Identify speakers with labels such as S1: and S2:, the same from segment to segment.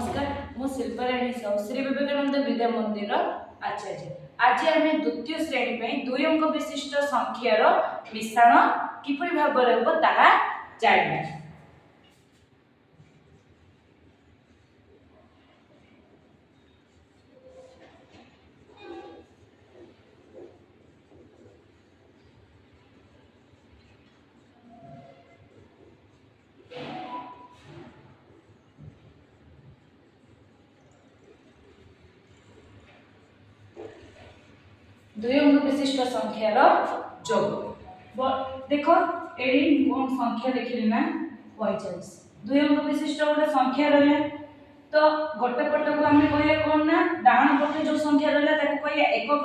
S1: नमस्कार मु शिल्पाराणी साहू श्री विवेकानंद विद्या मंदिर आचार्य। आज आम द्वितीय श्रेणी में 2 अंक विशिष्ट संख्यार मिश्रण किपरि भाव जाना। 2 अंक विशिष्ट संख्यार जोग देखो एडी कोन संख्या देखिले ना 45। 2 अंक विशिष्ट गोटे संख्या रहले तो गोटे पट को आम कहिया कोन ना डाहाण पटे जो संख्या रहला ताको कहिया एकक,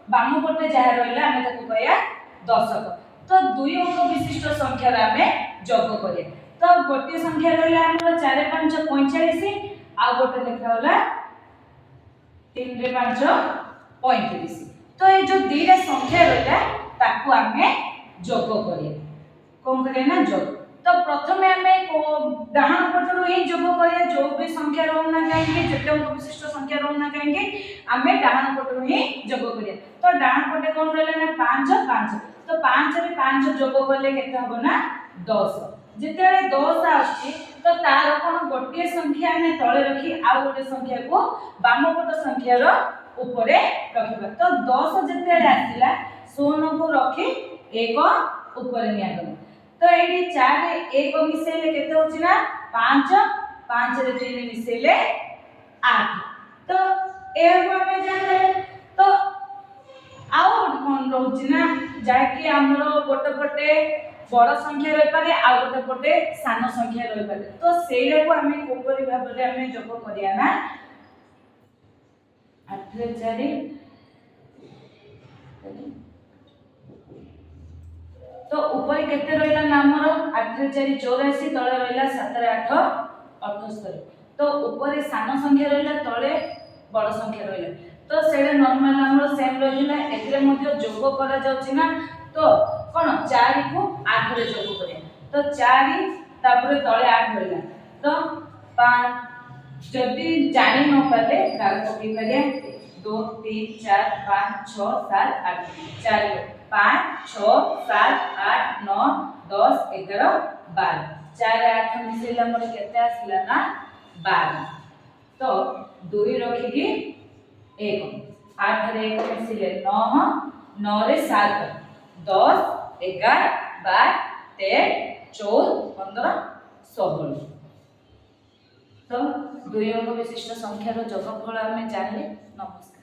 S1: बाम पटे जहा रहला आमे ताको कहिया दशक। तो 2 अंक विशिष्ट संख्या रे आमे जोग करिया। तो गोटे संख्या रहला हमर 4 5 45 आ गोटे देखा होला 3 रे 5 35। तो ये जो दीटा संख्या रहला ताकू आमे जोग करिया। कोन करिया ना जोग। तो प्रथमे आमे डाहाण पटरो ही जोग करिया। जो भी संख्या रहना काहेकि जते अंक विशिष्ट संख्या रहना काहेकि आमे डाहाण पटरो ही जोग करिया। तो डाहाण पटे कोन रहला ना 5 5। तो 5 रे 5 जोग करले केते हबो ना 10। जेतेले 10 आछि तो तार कोन गोटे संख्या आमे तळे रखी आ गोटे संख्या को बाम पट संख्या रो ऊपरे रखिबा। तो 10 जेतेले आसिला 16 को रखी 1 ऊपरे निया गला। तो एडी 4 रे 1 मिसेले केते होछि ना 5 5 रे 3 मिसेले 8। तो एगो हमें जानले तो आउ कोन रहउछि ना जाकी हमरो गोटे पटे बड़ संख्या रहि पारे आ गोटे पटे सान संख्या रहि पारे। तो सेइला को हमें कोपरि भाबरे हमें जोग करिया ना 8 रे 4 तो ऊपर केते रहला ना हमर 8 रे 4 84 तळे रहला 7 रे 8 78। तो ऊपर सान संख्या रहला तळे बड़ संख्या रहला। तो सेडे नॉर्मल हमर सेम रहला एकरे मध्ये जोग करा जाउछि ना। तो कोन 4 को 8 रे जोग करिया। तो 4 तापर तळे 8 रहला। तो 5 जदी जानि न पाले गाल पकि करिया 2 3 4 5 6 7 8 4 5 6 7 8 9 10 11 12 4 8 मिसेला मोर केते आसिला ना 12। तो 2 रखी की 1 8 रे 1 मिसेले 9 9 रे 7 10 11 12 13 14 15 16। तो 2 अंक विशिष्ट संख्यार जोगफल आमे जानले। नमस्कार।